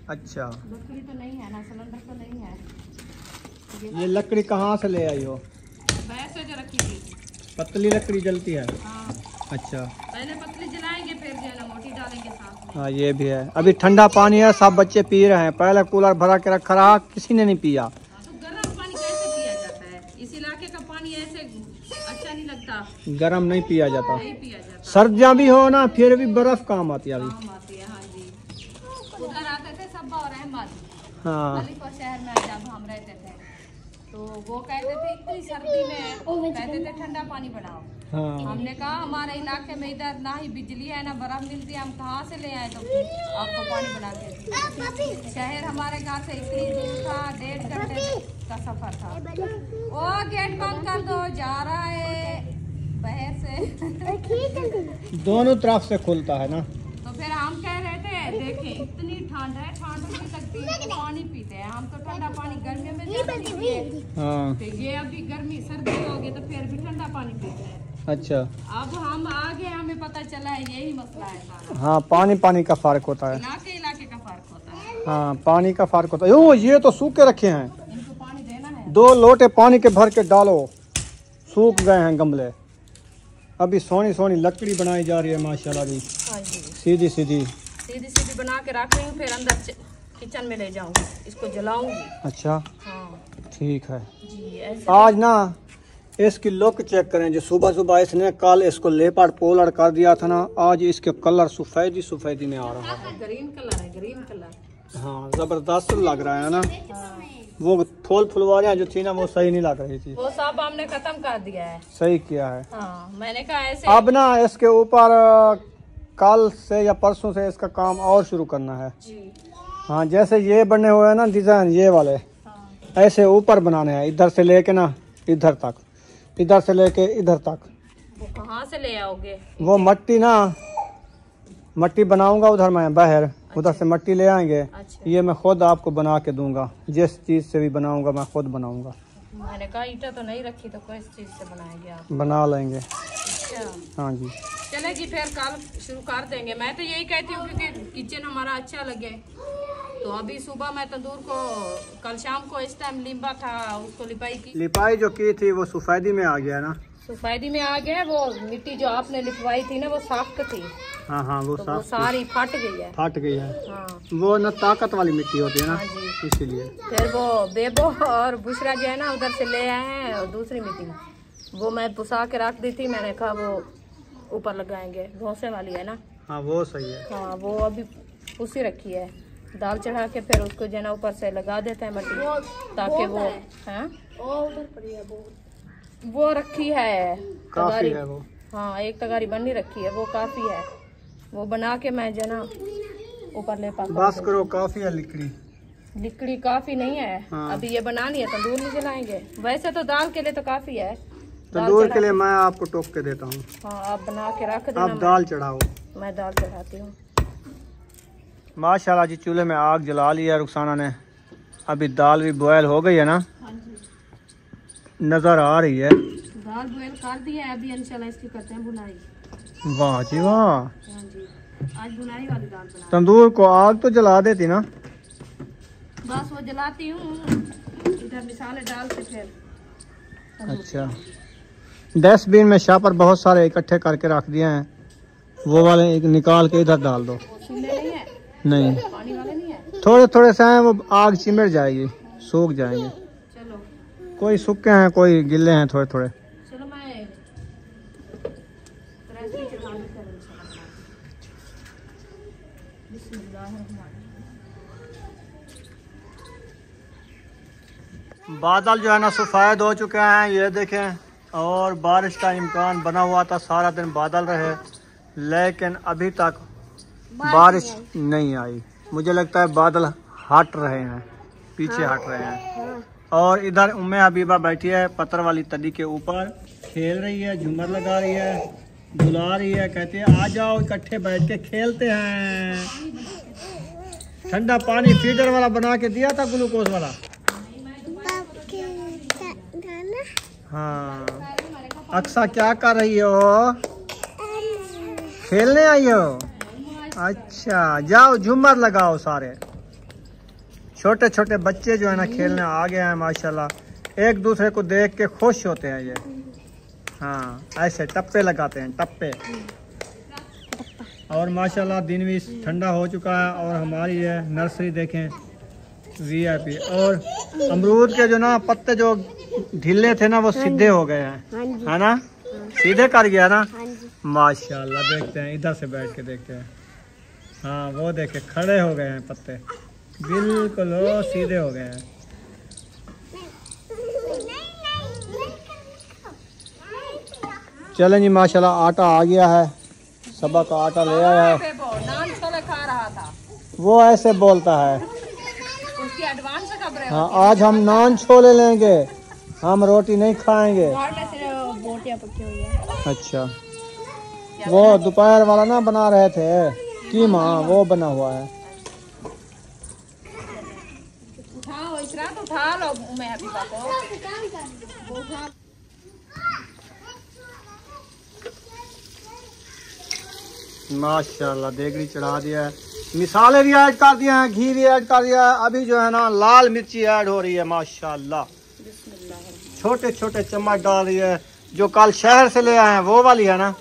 अच्छा, लकड़ी तो नहीं है ना, सिलेंडर तो नहीं है। ये लकड़ी कहाँ से ले आई हो? वैसे जो रखी थी पतली लकड़ी जलती है? हाँ, अच्छा, पहले पतली जलाएंगे फिर जो है ना मोटी डालेंगे साथ में। हाँ ये भी है। अभी ठंडा पानी है, सब बच्चे पी रहे हैं। पहले कूलर भरा के रखा रहा, किसी ने नहीं पिया। तो गर्म पानी कैसे पिया जाता है? इस इलाके का पानी ऐसे अच्छा नहीं लगता, गर्म नहीं पिया जाता। नहीं पिया जाता। सर्दियाँ भी हो ना फिर भी बर्फ काम आती है अभी। काम आती है। हाँ जी, उधर आते थे सब्बा और अहमद, हाँ अलीपुर शहर में जब हम रहते थे तो वो कहते थे इतनी सर्दी में कहते थे ठंडा पानी बनाओ। हाँ हमने कहा हमारे इलाके में इधर ना ही बिजली है ना बर्फ मिलती है, हम कहाँ से ले आए तो आपको पानी बना के। शहर हमारे घर से इतनी दूर था, 1.5 घंटे का सफर था। ओ गेट बंद कर दो, जा रहा है बाहर से। दोनों तरफ से खुलता है ना। तो फिर हम कह रहे थे देखें इतनी ठंड है, ठंड नहीं लगती है तो पानी पीते हैं हम, तो ठंडा पानी गर्मियों में ज्यादा नहीं पिए। हाँ तो ये अभी गर्मी सर्दी होगी तो फिर भी ठंडा पानी पीते हैं। अच्छा, अब हम आगे हमें पता चला है यही मसला है सारा। हाँ पानी का फर्क होता है। इलाके इलाके का फर्क होता है। हाँ पानी का फर्क होता है। ओ ये तो सूखे रखे हैं, इनको पानी देना है। 2 लोटे पानी के भर के डालो, सूख गए हैं गमले। अभी सोनी सोनी लकड़ी बनाई जा रही है माशाल्लाह जी, हाँ जी, सीधी सीधी सीधी सीधी बना के रख रही हूँ, फिर अंदर किचन में ले जाऊंगी, इसको जलाऊंगी। अच्छा हाँ ठीक है। जी, ऐसे आज ना इसकी लुक चेक करें, जो सुबह सुबह इसने कल इसको लेपर्ड पोलर कर दिया था ना, आज इसके कलर सफेदी सफेदी में आ रहा है। ग्रीन कलर है, ग्रीन कलर। हाँ जबरदस्त लग रहा है ना। वो फुलवारियाँ जो थी ना वो सही नहीं लग रही थी, वो सब हमने खत्म कर दिया है। सही किया है। हाँ, मैंने कहा ऐसे अब ना इसके ऊपर कल से या परसों से इसका काम और शुरू करना है। जी। हाँ जैसे ये बने हुए हैं ना डिजाइन ये वाले, हाँ, ऐसे ऊपर बनाने हैं, इधर से लेके ना इधर तक, इधर से लेके इधर तक। वो कहाँ से ले आओगे? वो मट्टी ना, मट्टी बनाऊंगा उधर मैं बाहर, उधर से मिट्टी ले आएंगे। अच्छा। ये मैं खुद आपको बना के दूंगा, जिस चीज़ से भी बनाऊंगा मैं खुद बनाऊंगा। मैंने कहा ईटा तो नहीं रखी तो किस चीज़ से बनाएंगे आप? बना लेंगे। अच्छा हाँ जी। चले जी फिर कल शुरू कर देंगे। मैं तो यही कहती हूँ क्योंकि किचन हमारा अच्छा लगे। तो अभी सुबह मैं तंदूर को कल शाम को इस टाइम लिम्बा था उसको लिपाई की। लिपाई जो की थी वो सफेदी में आ गया ना? सफेदी में आ गया। वो मिट्टी जो आपने लिपवाई थी ना वो सख्त थी। हाँ हाँ वो तो वो सारी फट गई है। फट गई है। हाँ वो न ताकत वाली मिट्टी होती है ना, हाँ जी। इसीलिए। फिर वो बेबो और बुशरा जो है ना उधर से ले आए हैं और दूसरी मिट्टी वो मैं पुसा के रख दी थी। मैंने कहा वो ऊपर लगाएंगे, भौसे वाली है ना। हाँ वो सही है। हाँ वो अभी उसी रखी है। दाल चढ़ा के फिर उसको जो है ना ऊपर से लगा देते हैं मिट्टी ताकि वो हाँ वो रखी है काफी तगारी। है वो। हाँ एक तगारी बनी रखी है वो काफी है। वो बना के मैं जो है ना ऊपर ले पाता। बस करो, काफी है लकड़ी। लिकड़ी काफी नहीं है। हाँ। अभी ये बनानी है तंदूर नहीं जलाएंगे। वैसे तो दाल के लिए तो काफी है। तंदूर के लिए मैं आपको टोक के देता हूँ। हाँ आप बना के रख देना। आप दाल चढ़ाओ। मैं दाल चढ़ाती हूँ। माशाल्लाह जी चूल्हे में आग जला ली है रुखसाना ने। अभी दाल भी बॉयल हो गई है ना, नजर आ रही है। दाल बॉयल कर दी है। अभी इंशाल्लाह इसकी करते हैं बुनाई। वाह जी वाह। हाँ जी आज बुनाई वाली दाल बना। तंदूर को आग तो जला देती ना? बस वो जलाती हूँ इधर मिसाले डाल के फिर। अच्छा। डस्टबिन में शापर बहुत सारे इकट्ठे करके रख दिए हैं, वो वाले एक निकाल के इधर डाल दो। सूखे नहीं है? नहीं पानी वाले नहीं है? थोड़े थोड़े से हैं, वो आग चिमट जाएगी, सूख जाएंगे। चलो कोई सूखे हैं कोई गिले हैं थोड़े थोड़े। चलो मैं रैसली चढ़ा दूँ फिर इंशाल्लाह। बिस्मिल्लाहिर्रहमानिर्रहीम। बादल जो है ना सफेद हो चुके हैं, ये देखें। और बारिश का इम्कान बना हुआ था, सारा दिन बादल रहे, लेकिन अभी तक बारिश नहीं आई। मुझे लगता है बादल हट रहे हैं, पीछे हट रहे हैं। और इधर उम्मे हबीबा बैठी है पत्थर वाली तली के ऊपर, खेल रही है, झूमर लगा रही है, बुला रही है, कहती है आ जाओ इकट्ठे बैठ के खेलते हैं। ठंडा पानी फीडर वाला बना के दिया था, ग्लूकोज वाला। हाँ अक्सा क्या कर रही हो? खेलने आई हो? अच्छा जाओ झूमर लगाओ सारे। छोटे छोटे बच्चे जो है ना खेलने आ गए हैं माशाल्लाह। एक दूसरे को देख के खुश होते हैं ये। हाँ ऐसे टप्पे लगाते हैं, टप्पे। और माशाल्लाह दिन भी ठंडा हो चुका है। और हमारी ये नर्सरी देखें VIP। और अमरूद के जो ना पत्ते जो ढीले थे ना वो सीधे हो गए हैं, है ना? सीधे कर गया ना माशाल्लाह। देखते हैं इधर से बैठ के देखते हैं। हाँ वो देखे खड़े हो गए हैं पत्ते, बिल्कुल वो सीधे हो गए हैं। चलें जी माशाल्लाह आटा आ गया है, सबा का आटा ले आया है। नान छोले खा रहा था वो ऐसे बोलता है। उसकी एडवांस खबर है। हाँ आज हम नान छोले लेंगे, हम रोटी नहीं खाएंगे। बोटियां पकी हुई है। अच्छा वो दोपहर वाला ना बना रहे थे कीमा, वो बना हुआ है। उठाओ इतना तो उठा लो मैं हबीबा को। माशाल्लाह देगड़ी चढ़ा दिया है, मिसाले भी ऐड कर दिए हैं, घी भी ऐड कर दिया है। अभी जो है ना लाल मिर्ची ऐड हो रही है माशाल्लाह। छोटे छोटे चम्मच डाल रही है, जो कल शहर से ले आए हैं वो वाली है ना?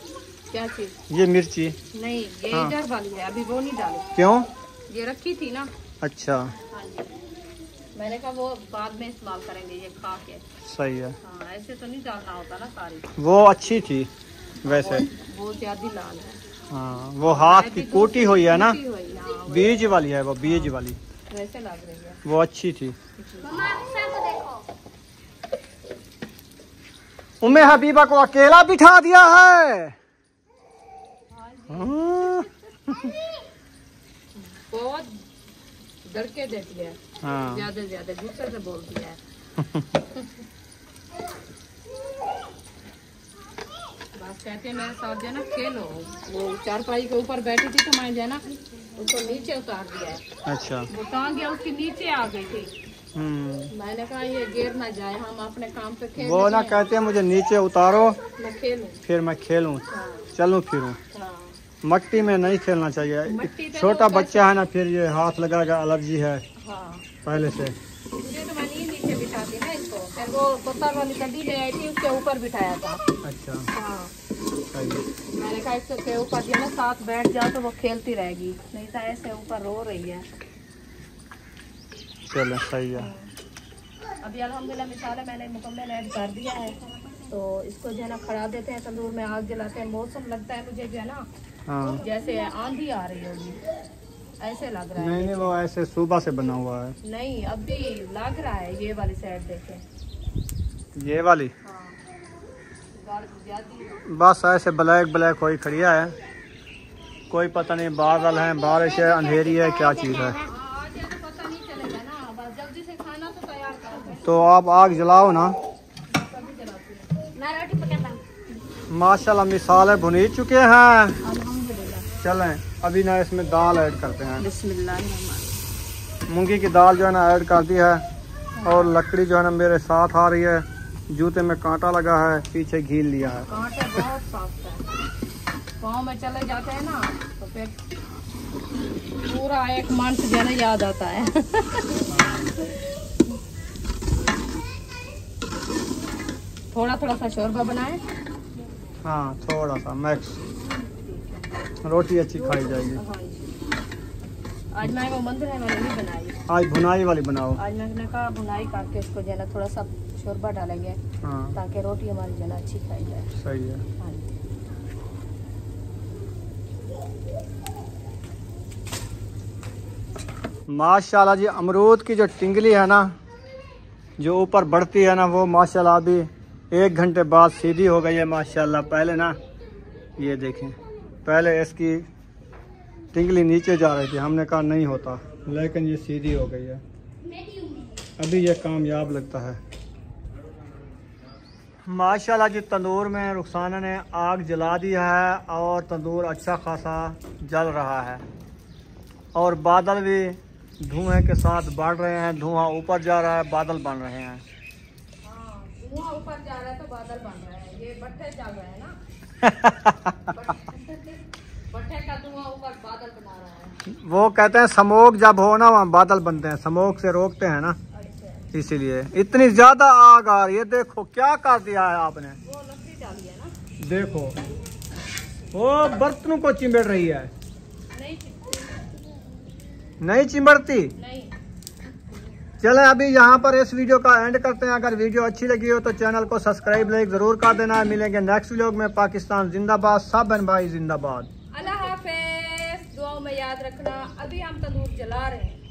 क्या चीज? ये मिर्ची नहीं ये हाँ। इधर वाली है, अभी वो नहीं डाली। क्यों? ये रखी थी ना। अच्छा हाँ जी मैंने कहा वो बाद में इस्तेमाल करेंगे ये खा के। सही है। हाँ ऐसे तो नहीं डालना होता ना सारी। वो अच्छी थी वैसे। वो ज्यादा लाल है। हाँ वो हाथ की कोटी हुई है ना, कुटी हुई, हाँ, बीज वाली है वो, बीज वाली वैसे लग रही है। वो अच्छी थी। उम्मे हबीबा को अकेला बिठा दिया है। हाँ। बहुत डरके देती है, हाँ ज्यादा ज्यादा गुस्से से बोलती है। बस बस कहते हैं मेरे साथ जो है ना खेलो। वो चारपाई के ऊपर बैठी थी तो मैं जो है ना उसको नीचे उतार दिया है। अच्छा। वो टांग गया उसके नीचे आ गई थी। मैंने कहा ये गिर ना जाए, हम अपने काम पे खेल। वो ना कहते हैं मुझे नीचे उतारो मैं खेलूं, फिर मैं खेलूं, हाँ। चलूं फिरूं। हाँ। मट्टी में नहीं खेलना चाहिए, मट्टी पे छोटा तो बच्चा है ना, फिर ये हाथ लगाएगा, एलर्जी है हाँ। पहले से। मुझे तो मैं नहीं नीचे बिठाती ना इसको, फिर वो पत्थर वाली गड्डी ले आई थी उसके ऊपर बिठाया था। अच्छा। हाँ। सही है। मैंने कहा इसके ऊपर जो है ना साथ बैठ जाओ तो वो खेलती रहेगी, नहीं तो ऐसे ऊपर रो रही है। चलो सही है। अभी अल्हम्दुलिल्लाह मिसाल है मैंने मुकम्मल ऐड कर दिया है, तो इसको जो है ना खड़ा देते हैं, तंदूर में आग जलाते हैं। मौसम लगता है मुझे जो है ना हाँ। जैसे आंधी आ रही होगी, ऐसे लग रहा है। नहीं वो ऐसे सुबह से बना हुआ है। नहीं अभी लग रहा है। ये वाली साइड देखें, ये वाली हाँ गाड़ी ज्यादा है। बस ऐसे ब्लैक ब्लैक कोई खड़िया है, कोई पता नहीं बादल है, बारिश है, अंधेरी है, क्या चीज़ है। आज तो पता नहीं चलेगा ना, बस जल्दी से खाना तो तैयार करते हैं। तो आप आग जलाओ ना। कभी जलाते हैं। मैं रोटी पकाता हूँ। माशाल्लाह मिसालें भुनी चुके हैं। अल्हम्दुलिल्लाह। चलें अभी ना इसमें दाल ऐड करते हैं। बिस्मिल्लाह। मूंगी की दाल जो है ना ऐड कर दी है, और लकड़ी जो है ना मेरे साथ आ रही है, जूते में कांटा लगा है, पीछे घील लिया है। कांटे बहुत सॉफ्ट है, गाँव में चले जाते हैं ना तो फिर पूरा एक मंथ जो है ना याद आता है। थोड़ा थोड़ा सा शोरबा बनाए। हाँ थोड़ा सा मैक्स, रोटी अच्छी खाई जाएगी। हाँ जी। आज मैं वो मंदिर है मैंने नहीं बनाई, आज भुनाई वाली बनाओ। आज मैंने कहा बुनाई करके इसको जो है ना थोड़ा सा शोरबा डालेंगे, हाँ ताकि रोटी हमारी जो है ना अच्छी खाई जाए। सही है। हाँ जी। माशाल्लाह जी, अमरूद की जो टिंगली है ना, जो ऊपर बढ़ती है ना, वो माशाल्लाह अभी 1 घंटे बाद सीधी हो गई है माशाल्लाह। पहले ना ये देखें, पहले इसकी टिंगली नीचे जा रही थी, हमने कहा नहीं होता, लेकिन ये सीधी हो गई है। अभी ये कामयाब लगता है माशाल्लाह जी। तंदूर में रुखसाना ने आग जला दी है और तंदूर अच्छा खासा जल रहा है, और बादल भी धुएं के साथ बढ़ रहे हैं। धुआं ऊपर जा रहा है, बादल बन रहे हैं। हाँ, धुआं ऊपर जा रहा है तो बादल बन रहे हैं। ये भट्ठे चल रहे हैं ना। भट्ठे का धुआं ऊपर बादल बना रहा है। वो कहते हैं स्मोक जब हो ना वहाँ बादल बनते हैं, स्मोक से रोकते हैं ना, अच्छा। इसीलिए इतनी ज्यादा आग आ रही है। देखो क्या कर दिया है आपने, वो लकड़ी डाली है ना। देखो वो बर्तनों को चिमड़ रही है। नहीं नहीं चिमड़ती। नहीं। चलें अभी यहाँ पर इस वीडियो का एंड करते हैं। अगर वीडियो अच्छी लगी हो तो चैनल को सब्सक्राइब लाइक जरूर कर देना है। मिलेंगे नेक्स्ट व्लॉग में। पाकिस्तान जिंदाबाद, सब बहन भाई जिंदाबाद। अल्लाह हाफिज। दुआओं में याद रखना। अभी हम तंदूर जला रहे हैं।